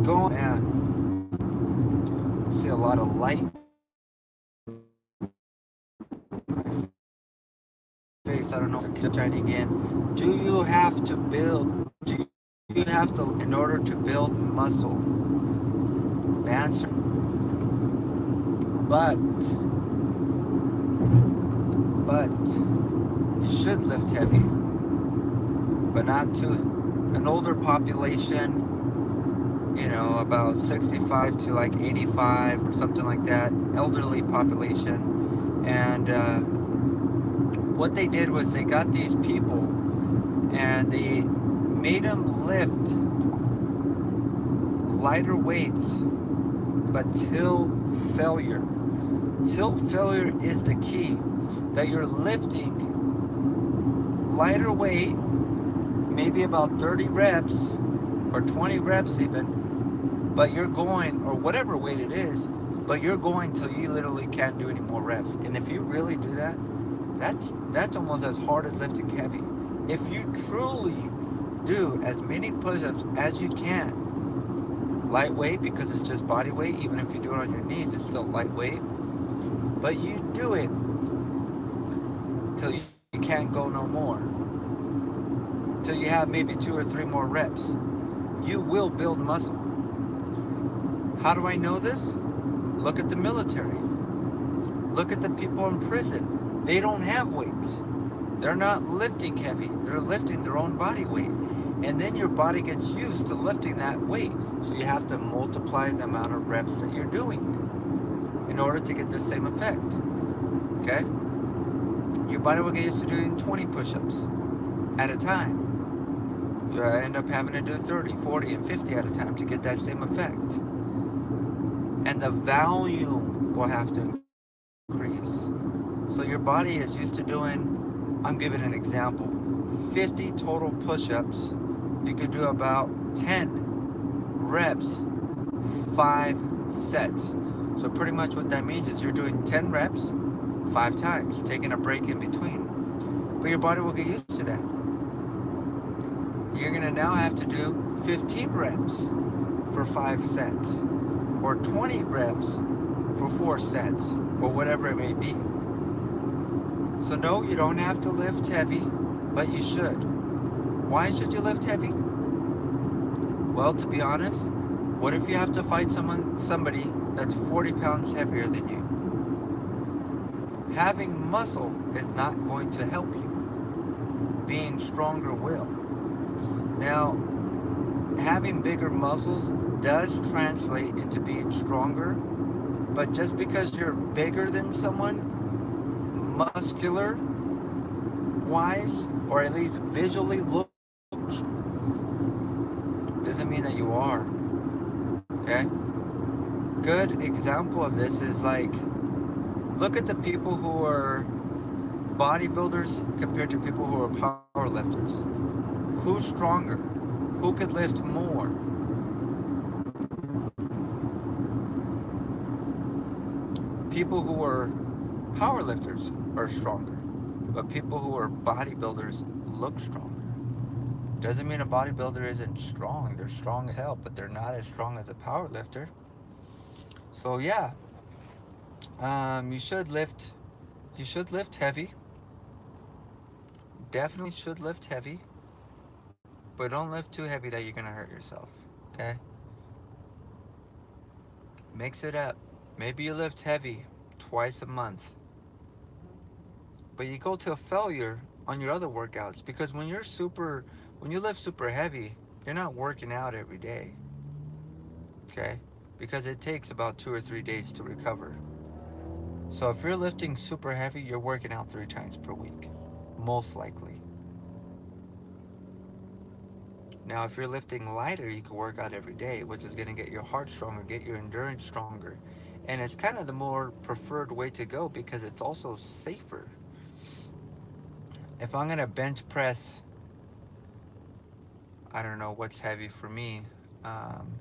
going, man. I see a lot of light face. I don't know if it's shining in. Do you have to build? Do you have to, in order to build muscle? The answer, but but you should lift heavy, but not to an older population. You know, about 65 to like 85 or something like that, elderly population. And what they did was they got these people and they made them lift lighter weights, but till failure. Till failure is the key. That you're lifting lighter weight, maybe about 30 reps or 20 reps even, but you're going, or whatever weight it is, but you're going till you literally can't do any more reps. And if you really do that, that's almost as hard as lifting heavy. If you truly do as many push-ups as you can, lightweight because it's just body weight, even if you do it on your knees, it's still lightweight. But you do it till you can't go no more, till you have maybe 2 or 3 more reps. You will build muscle. How do I know this? Look at the military. Look at the people in prison. They don't have weights. They're not lifting heavy. They're lifting their own body weight. And then your body gets used to lifting that weight. So you have to multiply the amount of reps that you're doing in order to get the same effect. Okay? Your body will get used to doing 20 push-ups at a time. You end up having to do 30, 40, and 50 at a time to get that same effect. And the volume will have to increase. So your body is used to doing, I'm giving an example, 50 total push-ups. You could do about 10 reps, 5 sets. So pretty much what that means is you're doing 10 reps 5 times, taking a break in between. But your body will get used to that. You're gonna now have to do 15 reps for 5 sets, or 20 reps for 4 sets, or whatever it may be. So no, you don't have to lift heavy, but you should. Why should you lift heavy? Well, to be honest, what if you have to fight somebody that's 40 pounds heavier than you? Having muscle is not going to help you. Being stronger will. Now, having bigger muscles does translate into being stronger, but just because you're bigger than someone, muscular wise, or at least visually look, doesn't mean that you are. Okay? Good example of this is like, look at the people who are bodybuilders compared to people who are power lifters. Who's stronger? Who could lift more? People who are power lifters are stronger, but people who are bodybuilders look stronger. Doesn't mean a bodybuilder isn't strong. They're strong as hell, but they're not as strong as a power lifter. So yeah, you should lift. You should lift heavy. Definitely should lift heavy, but don't lift too heavy that you're gonna hurt yourself. Okay? Mix it up. Maybe you lift heavy twice a month, but you go to a failure on your other workouts because when you lift super heavy, you're not working out every day. Okay? Because it takes about 2 or 3 days to recover. So if you're lifting super heavy, you're working out 3 times per week, most likely. Now, if you're lifting lighter, you can work out every day, which is going to get your heart stronger, get your endurance stronger. And it's kind of the more preferred way to go because it's also safer. If I'm going to bench press, I don't know what's heavy for me. Um,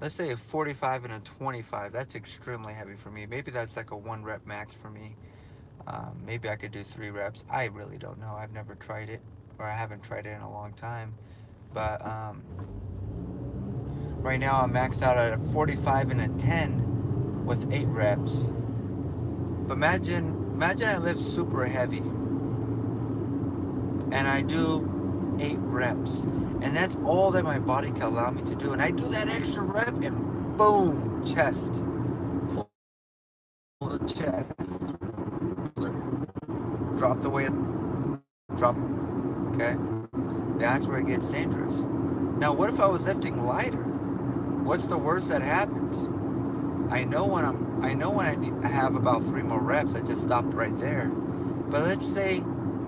let's say a 45 and a 25. That's extremely heavy for me. Maybe that's like a 1 rep max for me. Maybe I could do 3 reps. I really don't know. I've never tried it, or I haven't tried it in a long time. But Right now I'm maxed out at a 45 and a 10 with 8 reps. But imagine I lift super heavy and I do 8 reps. And that's all that my body can allow me to do. And I do that extra rep and boom, chest. Pull the chest. Drop the weight. Drop. Okay? That's where it gets dangerous. Now, what if I was lifting lighter? What's the worst that happens? I know when I have about 3 more reps, I just stopped right there. But let's say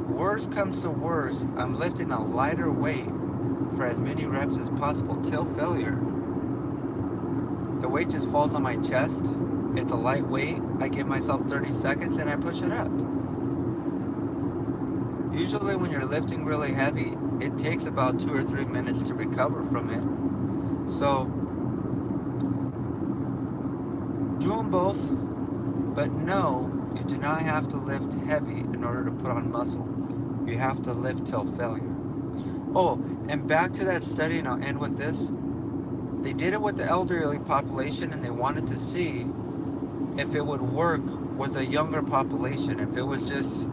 worst comes to worst, I'm lifting a lighter weight for as many reps as possible till failure. The weight just falls on my chest. It's a light weight. I give myself 30 seconds and I push it up. Usually when you're lifting really heavy, it takes about 2 or 3 minutes to recover from it. So do them both, but no, you do not have to lift heavy in order to put on muscle. You have to lift till failure. Oh, and back to that study, and I'll end with this. They did it with the elderly population, and they wanted to see if it would work with a younger population, if it was just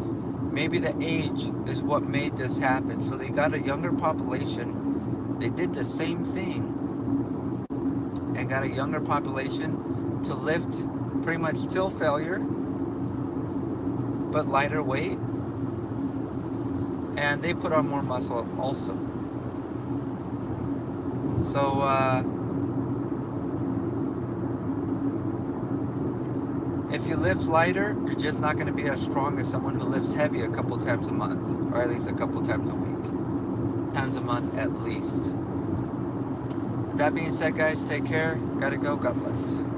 maybe the age is what made this happen. So they got a younger population. They did the same thing and got a younger population to lift pretty much till failure, but lighter weight. And they put on more muscle also. So, if you lift lighter, you're just not going to be as strong as someone who lifts heavy a couple times a month, or at least a couple times a week. Times a month at least. With that being said, guys, take care. Gotta go. God bless.